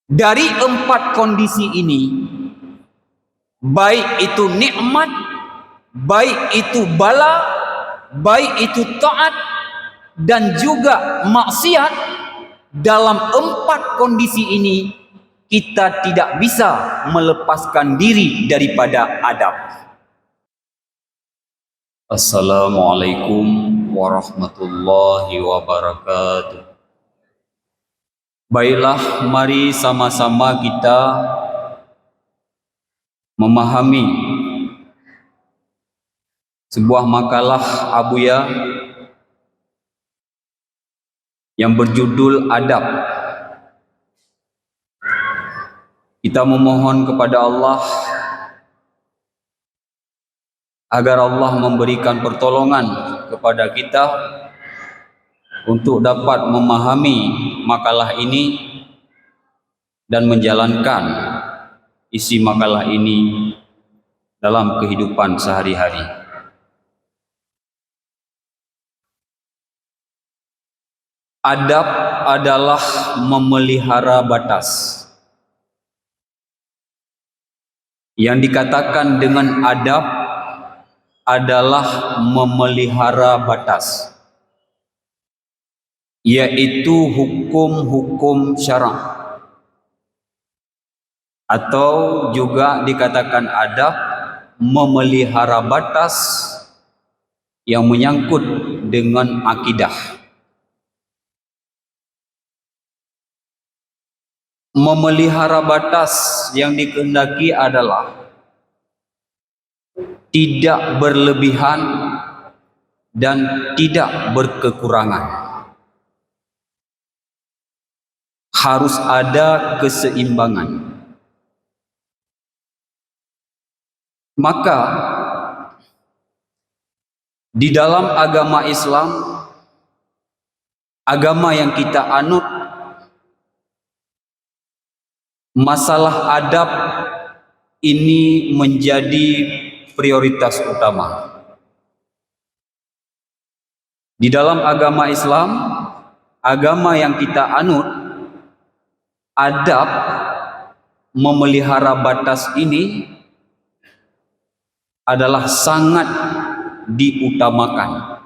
Dari empat kondisi ini, baik itu nikmat, baik itu bala, baik itu taat dan juga maksiat, dalam empat kondisi ini kita tidak bisa melepaskan diri daripada adab. Assalamualaikum warahmatullahi wabarakatuh. Baiklah, mari sama-sama kita memahami sebuah makalah Abuya yang berjudul Adab. Kita memohon kepada Allah agar Allah memberikan pertolongan kepada kita untuk dapat memahami makalah ini dan menjalankan isi makalah ini dalam kehidupan sehari-hari. Adab adalah memelihara batas. Yang dikatakan dengan adab adalah memelihara batas, yaitu hukum-hukum syarak, atau juga dikatakan adab memelihara batas yang menyangkut dengan akidah. Memelihara batas yang dikehendaki adalah tidak berlebihan dan tidak berkekurangan. Harus ada keseimbangan. Maka di dalam agama Islam, agama yang kita anut, masalah adab ini menjadi prioritas utama. Di dalam agama Islam, agama yang kita anut, adab memelihara batas ini adalah sangat diutamakan.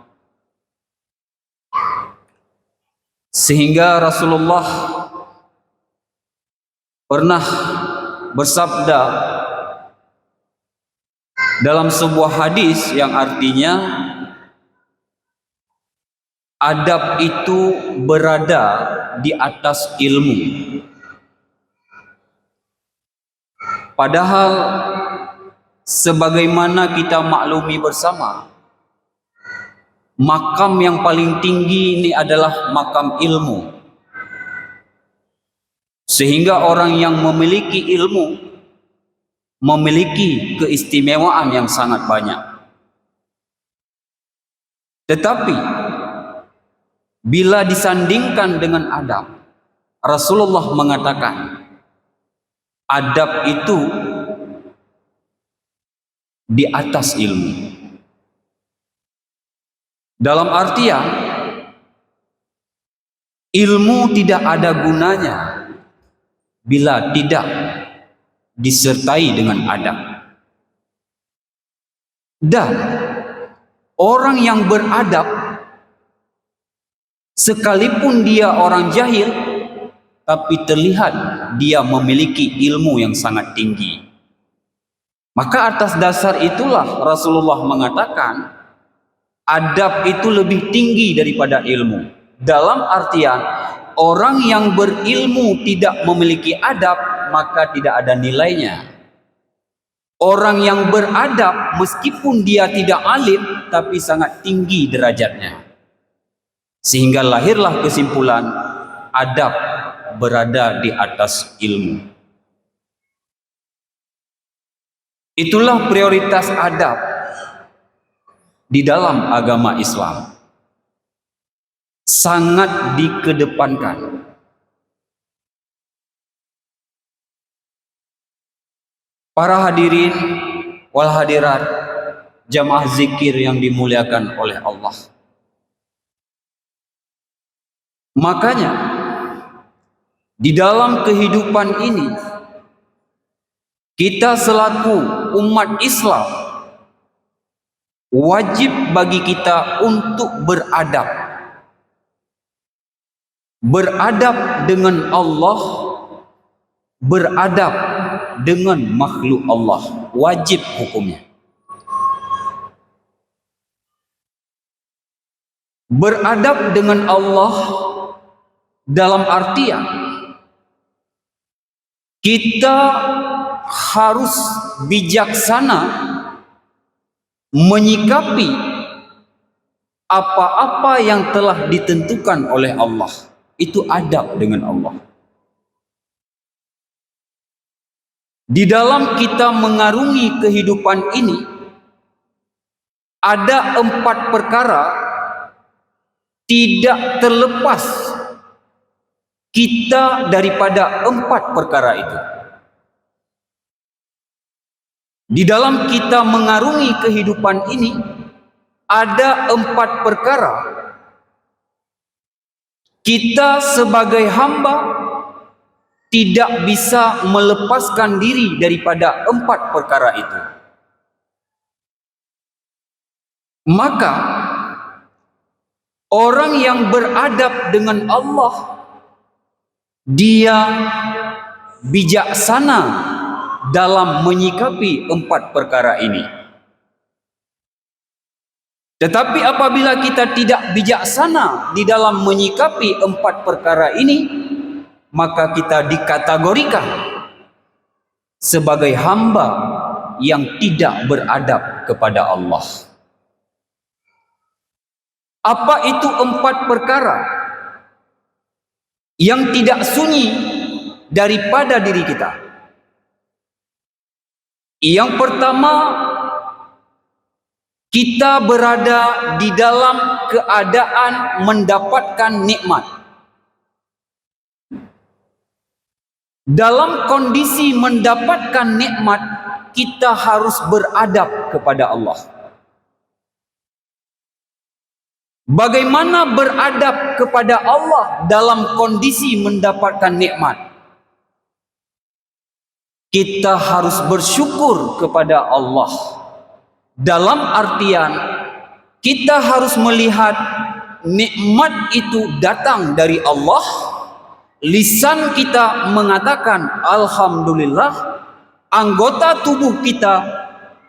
Sehingga Rasulullah pernah bersabda dalam sebuah hadis yang artinya adab itu berada di atas ilmu. Padahal sebagaimana kita maklumi bersama, makam yang paling tinggi ini adalah makam ilmu. Sehingga orang yang memiliki ilmu memiliki keistimewaan yang sangat banyak. Tetapi bila disandingkan dengan adab, Rasulullah mengatakan adab itu di atas ilmu. Dalam artian ilmu tidak ada gunanya bila tidak disertai dengan adab. Dan orang yang beradab, sekalipun dia orang jahil, tapi terlihat dia memiliki ilmu yang sangat tinggi. Maka atas dasar itulah Rasulullah mengatakan adab itu lebih tinggi daripada ilmu. Dalam artian orang yang berilmu tidak memiliki adab, maka tidak ada nilainya. Orang yang beradab meskipun dia tidak alim, tapi sangat tinggi derajatnya. Sehingga lahirlah kesimpulan adab berada di atas ilmu. Itulah prioritas adab di dalam agama Islam. Sangat dikedepankan. Para hadirin wal hadirat, jamaah zikir yang dimuliakan oleh Allah. Makanya Di dalam kehidupan ini, kita selaku umat Islam wajib bagi kita untuk beradab. Beradab dengan Allah, beradab dengan makhluk Allah. Wajib hukumnya. Beradab dengan Allah dalam artian kita harus bijaksana menyikapi apa-apa yang telah ditentukan oleh Allah. Itu adab dengan Allah. Di dalam kita mengarungi kehidupan ini, ada 4 perkara tidak terlepas kita daripada 4 perkara itu. Di dalam kita mengarungi kehidupan ini, ada 4 perkara kita sebagai hamba tidak bisa melepaskan diri daripada 4 perkara itu. Maka orang yang beradab dengan Allah, dia bijaksana dalam menyikapi 4 perkara ini. Tetapi apabila kita tidak bijaksana di dalam menyikapi 4 perkara ini, maka kita dikategorikan sebagai hamba yang tidak beradab kepada Allah. Apa itu 4 perkara yang tidak sunyi daripada diri kita? Yang pertama, kita berada di dalam keadaan mendapatkan nikmat. Dalam kondisi mendapatkan nikmat, kita harus beradab kepada Allah. Bagaimana beradab kepada Allah dalam kondisi mendapatkan nikmat? Kita harus bersyukur kepada Allah. Dalam artian, kita harus melihat nikmat itu datang dari Allah. Lisan kita mengatakan alhamdulillah. Anggota tubuh kita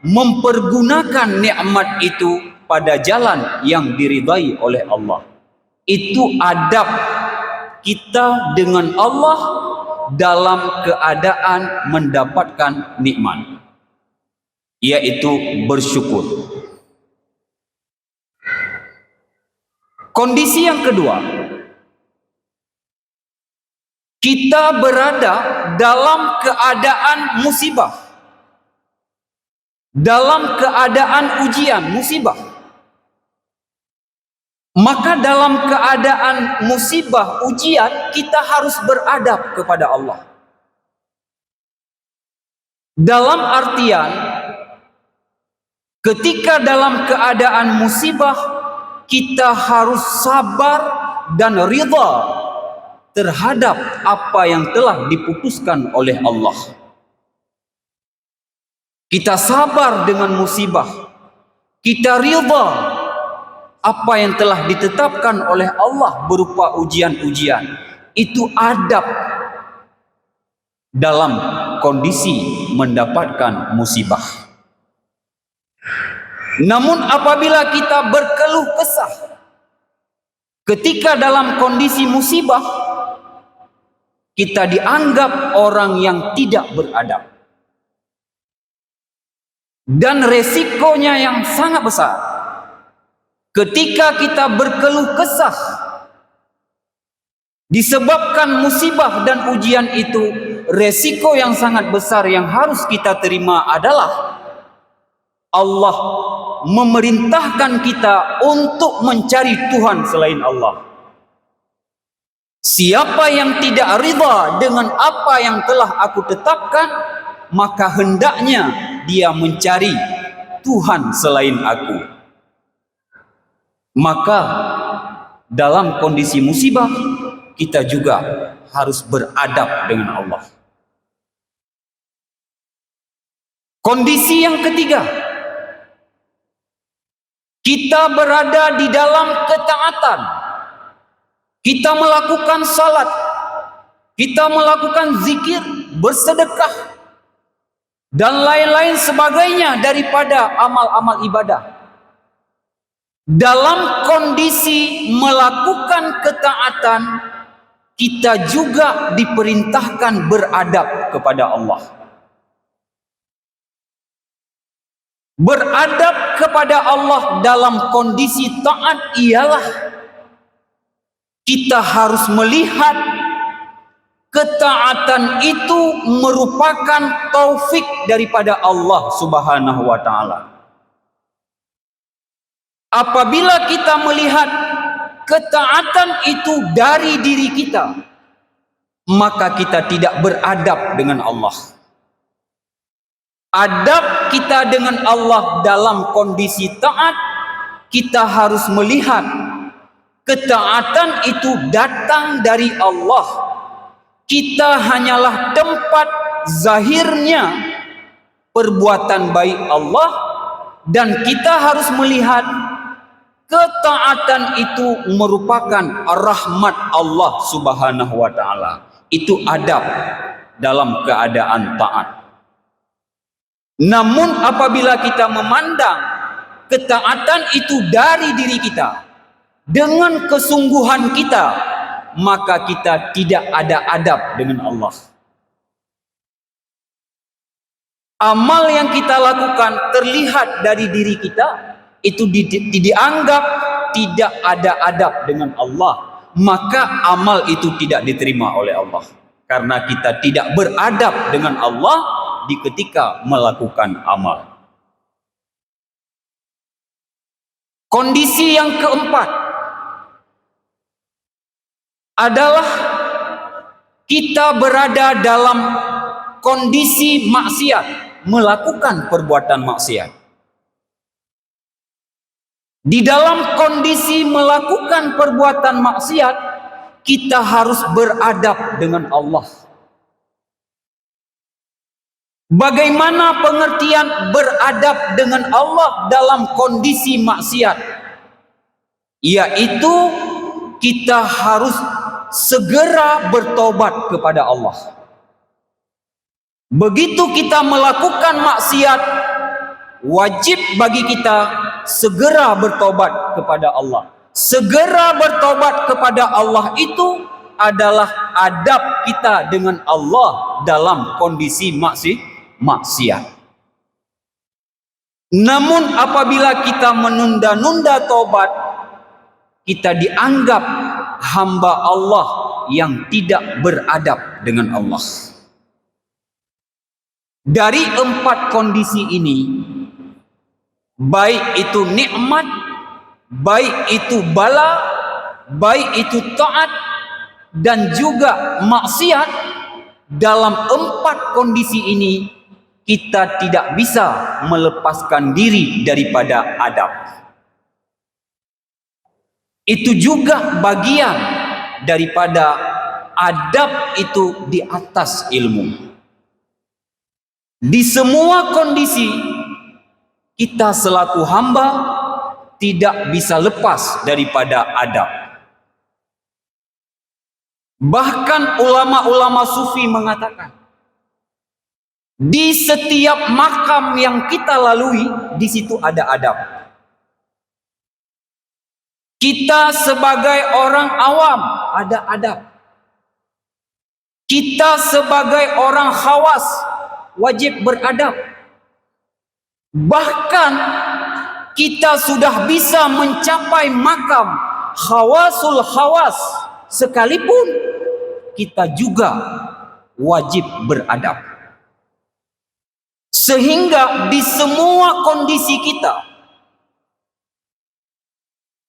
mempergunakan nikmat itu pada jalan yang diridai oleh Allah. Itu adab kita dengan Allah dalam keadaan mendapatkan nikmat, yaitu bersyukur. Kondisi yang kedua, kita berada dalam keadaan musibah, dalam keadaan ujian, musibah. Maka dalam keadaan musibah, ujian, kita harus beradab kepada Allah. Dalam artian, ketika dalam keadaan musibah, kita harus sabar dan ridha terhadap apa yang telah diputuskan oleh Allah. Kita sabar dengan musibah, kita ridha apa yang telah ditetapkan oleh Allah berupa ujian-ujian. Itu adab dalam kondisi mendapatkan musibah. Namun apabila kita berkeluh kesah ketika dalam kondisi musibah, kita dianggap orang yang tidak beradab. Dan resikonya yang sangat besar. Ketika kita berkeluh kesah disebabkan musibah dan ujian itu, resiko yang sangat besar yang harus kita terima adalah Allah memerintahkan kita untuk mencari Tuhan selain Allah. Siapa yang tidak ridha dengan apa yang telah aku tetapkan, maka hendaknya dia mencari Tuhan selain aku. Maka dalam kondisi musibah, kita juga harus beradab dengan Allah. Kondisi yang ketiga, kita berada di dalam ketaatan. Kita melakukan salat, kita melakukan zikir, bersedekah, dan lain-lain sebagainya daripada amal-amal ibadah. Dalam kondisi melakukan ketaatan, kita juga diperintahkan beradab kepada Allah. Beradab kepada Allah dalam kondisi taat ialah kita harus melihat ketaatan itu merupakan taufik daripada Allah Subhanahu wa taala. Apabila kita melihat ketaatan itu dari diri kita, maka kita tidak beradab dengan Allah. Adab kita dengan Allah dalam kondisi taat, kita harus melihat ketaatan itu datang dari Allah. Kita hanyalah tempat zahirnya perbuatan baik Allah, dan kita harus melihat ketaatan itu merupakan rahmat Allah Subhanahu wa taala. Itu adab dalam keadaan taat. Namun apabila kita memandang ketaatan itu dari diri kita dengan kesungguhan kita, maka kita tidak ada adab dengan Allah. Amal yang kita lakukan terlihat dari diri kita, itu dianggap tidak ada adab dengan Allah, maka amal itu tidak diterima oleh Allah, karena kita tidak beradab dengan Allah di ketika melakukan amal. Kondisi yang keempat adalah kita berada dalam kondisi maksiat, melakukan perbuatan maksiat. Di dalam kondisi melakukan perbuatan maksiat, kita harus beradab dengan Allah. Bagaimana pengertian beradab dengan Allah dalam kondisi maksiat? Yaitu kita harus segera bertobat kepada Allah. Begitu kita melakukan maksiat, wajib bagi kita segera bertobat kepada Allah. Segera bertobat kepada Allah itu adalah adab kita dengan Allah dalam kondisi maksiat. Namun apabila kita menunda-nunda tobat, kita dianggap hamba Allah yang tidak beradab dengan Allah. Dari empat kondisi ini, baik itu nikmat, baik itu bala, baik itu taat, dan juga maksiat, dalam empat kondisi ini kita tidak bisa melepaskan diri daripada adab. Itu juga bagian daripada adab itu di atas ilmu. Di semua kondisi kita selaku hamba tidak bisa lepas daripada adab. Bahkan ulama-ulama sufi mengatakan, di setiap makam yang kita lalui, di situ ada adab. Kita sebagai orang awam ada adab. Kita sebagai orang khawas wajib beradab. Bahkan kita sudah bisa mencapai makam khawasul khawas sekalipun, kita juga wajib beradab. Sehingga di semua kondisi kita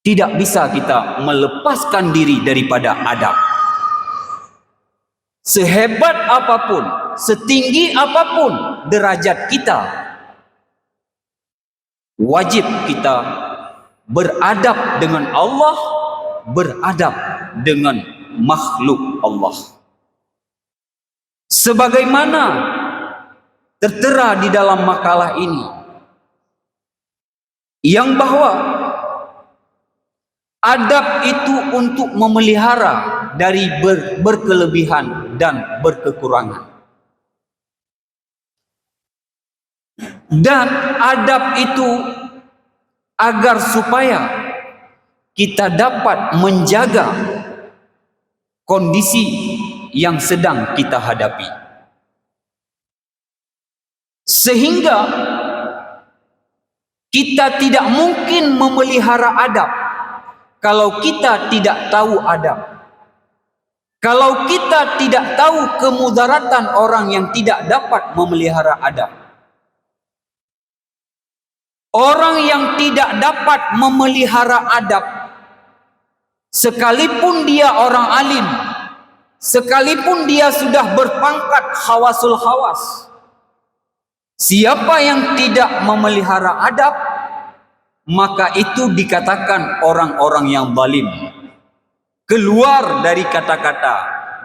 tidak bisa kita melepaskan diri daripada adab. Sehebat apapun, setinggi apapun derajat kita, wajib kita beradab dengan Allah, beradab dengan makhluk Allah. Sebagaimana tertera di dalam makalah ini, yang bahwa adab itu untuk memelihara dari berkelebihan dan berkekurangan. Dan adab itu agar supaya kita dapat menjaga kondisi yang sedang kita hadapi. Sehingga kita tidak mungkin memelihara adab kalau kita tidak tahu adab. Kalau kita tidak tahu kemudaratan orang yang tidak dapat memelihara adab. Orang yang tidak dapat memelihara adab, sekalipun dia orang alim, sekalipun dia sudah berpangkat khawasul khawas, siapa yang tidak memelihara adab, maka itu dikatakan orang-orang yang zalim. Keluar dari kata-kata,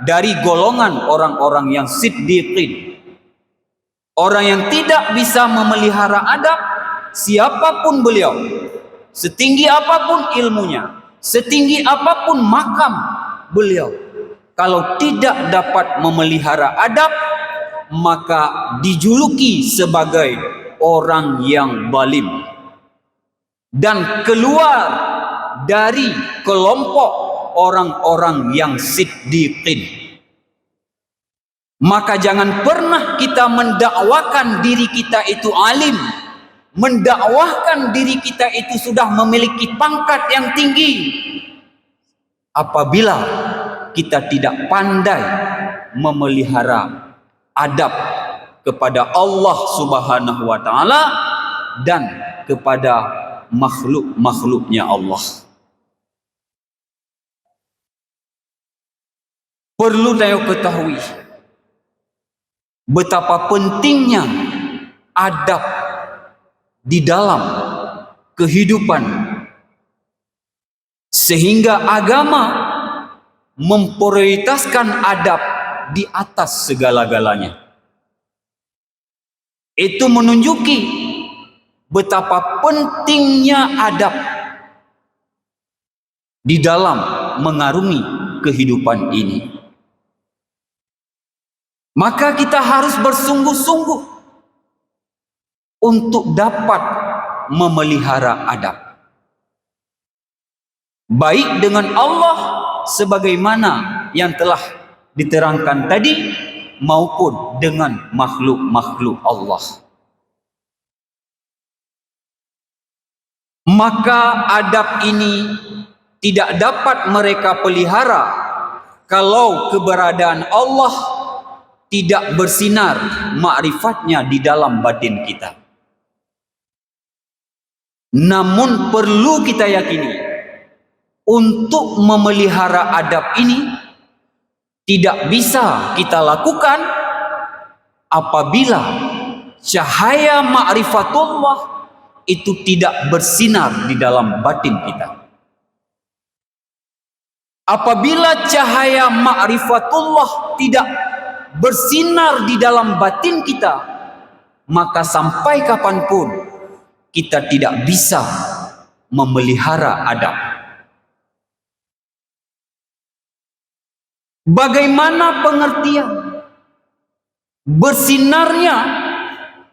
dari golongan orang-orang yang siddiqin. Orang yang tidak bisa memelihara adab, siapapun beliau, setinggi apapun ilmunya, setinggi apapun makam beliau, kalau tidak dapat memelihara adab, maka dijuluki sebagai orang yang zalim dan keluar dari kelompok orang-orang yang siddiqin. Maka jangan pernah kita mendakwakan diri kita itu alim, mendakwahkan diri kita itu sudah memiliki pangkat yang tinggi, apabila kita tidak pandai memelihara adab kepada Allah Subhanahu wa taala dan kepada makhluk-makhluknya Allah. Perlu saya ketahui betapa pentingnya adab di dalam kehidupan, sehingga agama memprioritaskan adab di atas segala-galanya. Itu menunjuki betapa pentingnya adab di dalam mengarungi kehidupan ini. Maka kita harus bersungguh-sungguh untuk dapat memelihara adab, baik dengan Allah sebagaimana yang telah diterangkan tadi, maupun dengan makhluk-makhluk Allah. Maka adab ini tidak dapat mereka pelihara kalau keberadaan Allah tidak bersinar ma'rifatnya di dalam batin kita. Namun perlu kita yakini, untuk memelihara adab ini tidak bisa kita lakukan apabila cahaya ma'rifatullah itu tidak bersinar di dalam batin kita. Apabila cahaya ma'rifatullah tidak bersinar di dalam batin kita, maka sampai kapanpun kita tidak bisa memelihara adab. Bagaimana pengertian bersinarnya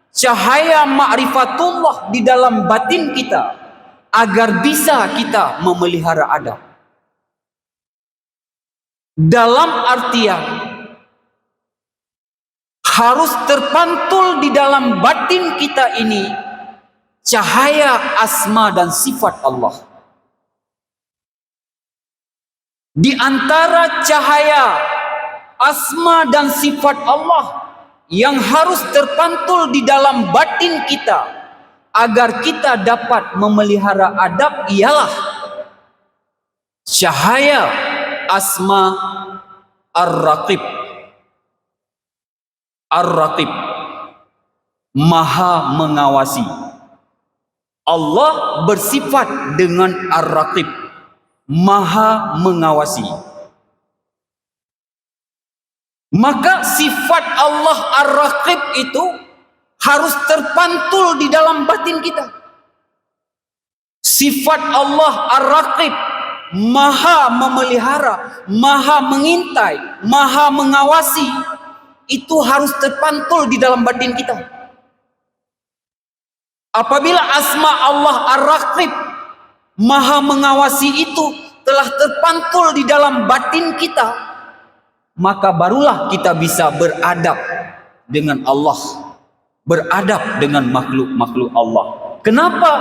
cahaya ma'rifatullah di dalam batin kita agar bisa kita memelihara adab? Dalam artian harus terpantul di dalam batin kita ini cahaya asma dan sifat Allah. Di antara cahaya asma dan sifat Allah yang harus terpantul di dalam batin kita agar kita dapat memelihara adab ialah cahaya asma ar-raqib. Ar-Raqib, maha mengawasi. Allah bersifat dengan Ar-Raqib, maha mengawasi. Maka sifat Allah Ar-Raqib itu harus terpantul di dalam batin kita. Sifat Allah Ar-Raqib, maha memelihara, maha mengintai, maha mengawasi, itu harus terpantul di dalam batin kita. Apabila asma Allah Ar-Raqib, maha mengawasi itu telah terpantul di dalam batin kita, maka barulah kita bisa beradab dengan Allah, beradab dengan makhluk-makhluk Allah. Kenapa?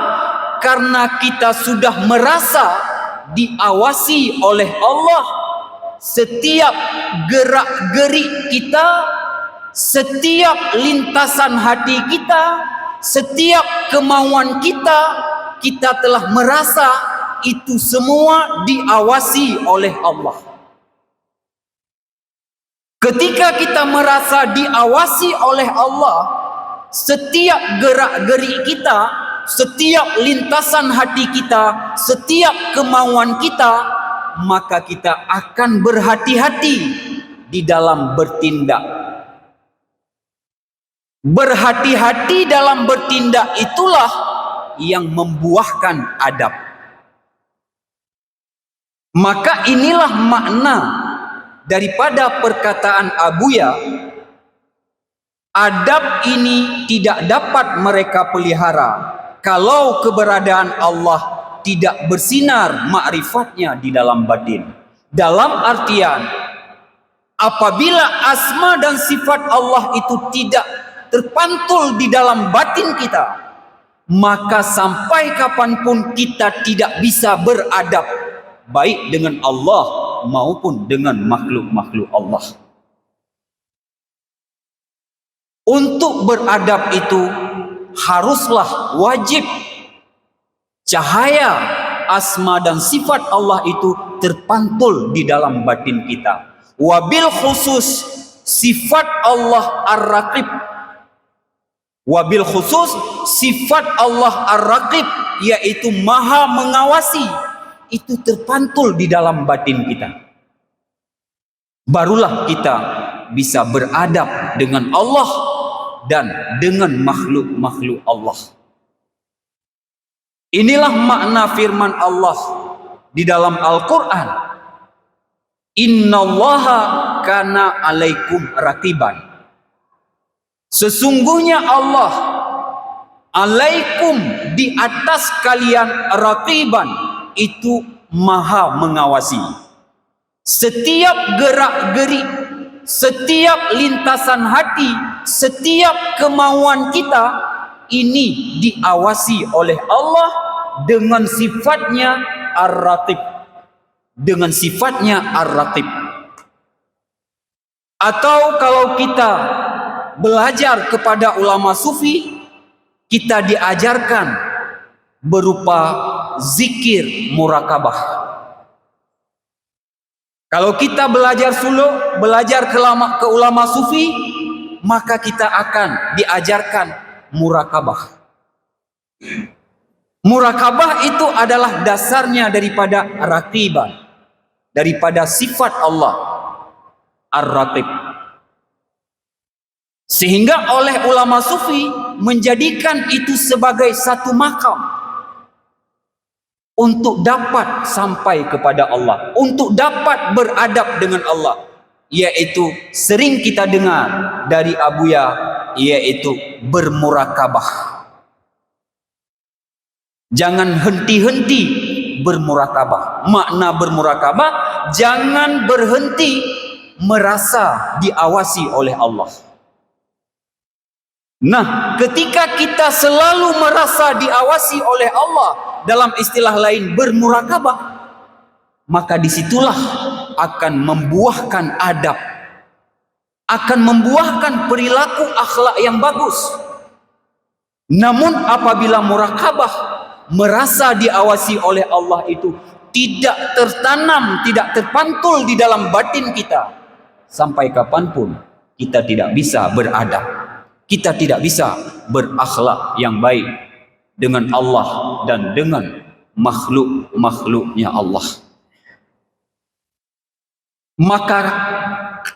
Karena kita sudah merasa diawasi oleh Allah. Setiap gerak-gerik kita, setiap lintasan hati kita, setiap kemauan kita, kita telah merasa itu semua diawasi oleh Allah. Ketika kita merasa diawasi oleh Allah, setiap gerak-gerik kita, setiap lintasan hati kita, setiap kemauan kita, maka kita akan berhati-hati di dalam bertindak. Berhati-hati dalam bertindak itulah yang membuahkan adab. Maka inilah makna daripada perkataan Abuya, adab ini tidak dapat mereka pelihara kalau keberadaan Allah tidak bersinar ma'rifatnya di dalam batin. Dalam artian, apabila asma dan sifat Allah itu tidak terpantul di dalam batin kita, maka sampai kapanpun kita tidak bisa beradab baik dengan Allah maupun dengan makhluk-makhluk Allah. Untuk beradab itu haruslah wajib cahaya asma dan sifat Allah itu terpantul di dalam batin kita. Wabil khusus sifat Allah Ar-Raqib, wabil khusus sifat Allah Ar-Raqib, yaitu maha mengawasi, itu terpantul di dalam batin kita. Barulah kita bisa beradab dengan Allah dan dengan makhluk-makhluk Allah. Inilah makna firman Allah di dalam Al-Quran. Innallaha kana alaikum raqiban. Sesungguhnya Allah alaikum, di atas kalian, raqiban, itu maha mengawasi. Setiap gerak-gerik, setiap lintasan hati, setiap kemauan kita, ini diawasi oleh Allah dengan sifatnya Ar-Raqib, dengan sifatnya Ar-Raqib. Atau kalau kita belajar kepada ulama sufi, kita diajarkan berupa zikir murakabah. Kalau kita belajar suluk, belajar ke ulama sufi, maka kita akan diajarkan murakabah. Murakabah itu adalah dasarnya daripada raqiban, daripada sifat Allah Ar-Raqib. Sehingga oleh ulama sufi menjadikan itu sebagai satu makam untuk dapat sampai kepada Allah, untuk dapat beradab dengan Allah, yaitu sering kita dengar dari Abuya, yaitu bermurakabah. Jangan henti-henti bermurakabah. Makna bermurakabah, jangan berhenti merasa diawasi oleh Allah. Nah, ketika kita selalu merasa diawasi oleh Allah, dalam istilah lain bermurakabah, maka disitulah akan membuahkan adab, akan membuahkan perilaku akhlak yang bagus. Namun apabila murakabah, merasa diawasi oleh Allah itu tidak tertanam, tidak terpantul di dalam batin kita, sampai kapanpun kita tidak bisa beradab, kita tidak bisa berakhlak yang baik dengan Allah dan dengan makhluk-makhluknya Allah. Maka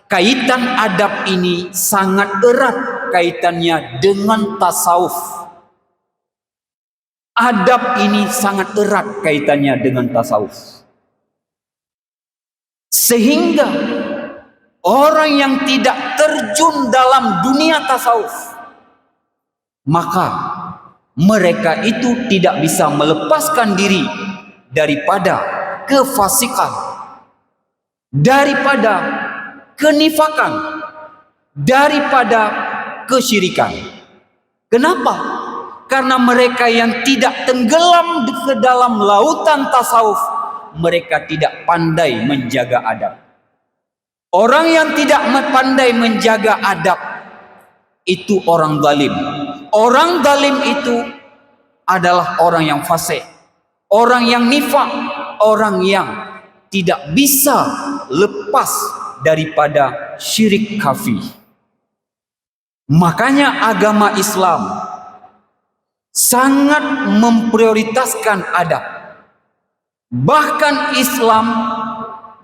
kaitan adab ini sangat erat kaitannya dengan tasawuf. Adab ini sangat erat kaitannya dengan tasawuf. Sehingga orang yang tidak terjun dalam dunia tasawuf, maka mereka itu tidak bisa melepaskan diri daripada kefasikan, daripada kenifakan, daripada kesyirikan. Kenapa? Karena mereka yang tidak tenggelam ke dalam lautan tasawuf, mereka tidak pandai menjaga adab. Orang yang tidak pandai menjaga adab itu orang zalim. Orang zalim itu adalah orang yang fasik, orang yang nifak, orang yang tidak bisa lepas daripada syirik khafi. Makanya agama Islam sangat memprioritaskan adab. Bahkan Islam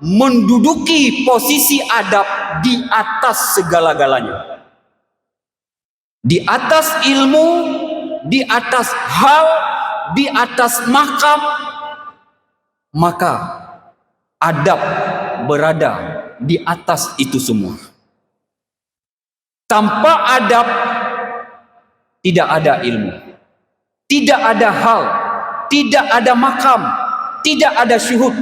menduduki posisi adab di atas segala-galanya. Di atas ilmu, di atas hal, di atas makam, maka adab berada di atas itu semua. Tanpa adab tidak ada ilmu, tidak ada hal, tidak ada makam, tidak ada syuhud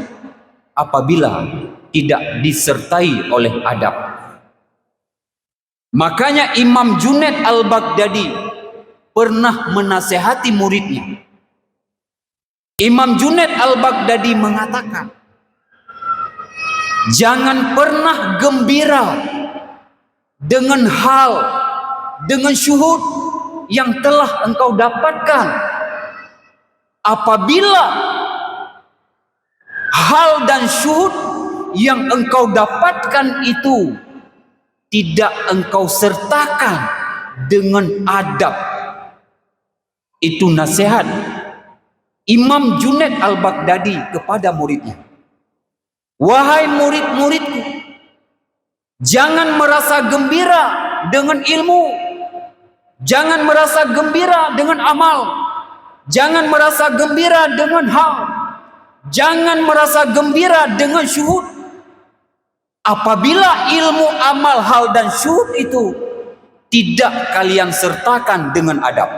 apabila tidak disertai oleh adab. Makanya Imam Junaid Al-Baghdadi pernah menasehati muridnya. Imam Junaid Al-Baghdadi mengatakan, jangan pernah gembira dengan hal, dengan syuhud yang telah engkau dapatkan apabila hal dan syuhud yang engkau dapatkan itu tidak engkau sertakan dengan adab. Itu nasihat Imam Junaid Al-Baghdadi kepada muridnya. Wahai murid-muridku, jangan merasa gembira dengan ilmu, jangan merasa gembira dengan amal, jangan merasa gembira dengan hal, jangan merasa gembira dengan syuhud apabila ilmu, amal, hal dan syuhud itu tidak kalian sertakan dengan adab.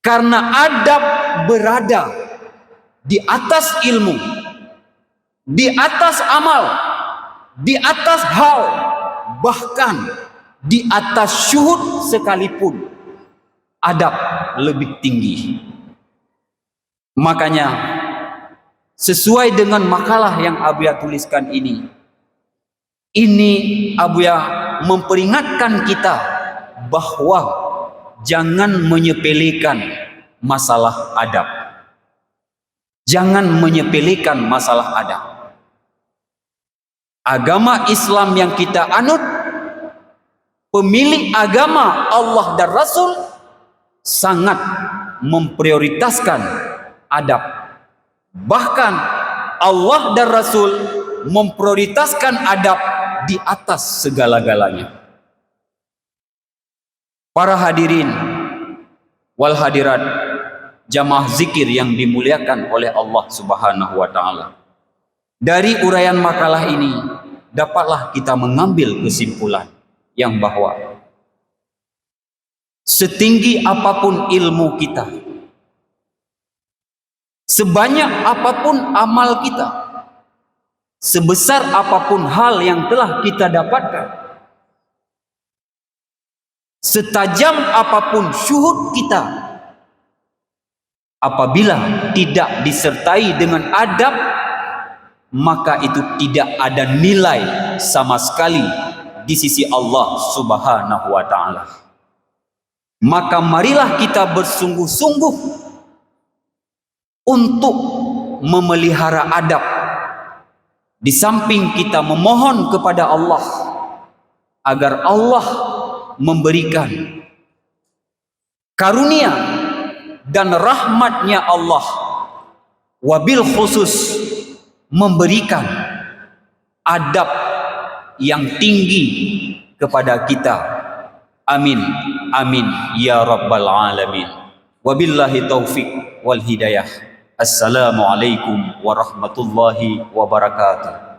Karena adab berada di atas ilmu, di atas amal, di atas hal, bahkan di atas syuhud sekalipun adab lebih tinggi. Makanya sesuai dengan makalah yang Abuya tuliskan ini Abuya memperingatkan kita bahwa jangan menyepelekan masalah adab. Jangan menyepelekan masalah adab. Agama Islam yang kita anut, pemilik agama Allah dan Rasul sangat memprioritaskan adab. Bahkan Allah dan Rasul memprioritaskan adab di atas segala-galanya. Para hadirin wal hadirat, jamaah zikir yang dimuliakan oleh Allah Subhanahu wa taala. Dari uraian makalah ini dapatlah kita mengambil kesimpulan yang bahwa setinggi apapun ilmu kita, sebanyak apapun amal kita, sebesar apapun hal yang telah kita dapatkan, setajam apapun syuhud kita, apabila tidak disertai dengan adab, maka itu tidak ada nilai sama sekali di sisi Allah Subhanahu wa taala. Maka marilah kita bersungguh-sungguh untuk memelihara adab, di samping kita memohon kepada Allah agar Allah memberikan karunia dan rahmatnya Allah, wabil khusus memberikan adab yang tinggi kepada kita. Amin, amin ya rabbal alamin. Wabillahi taufik wal hidayah. Assalamualaikum warahmatullahi wabarakatuh.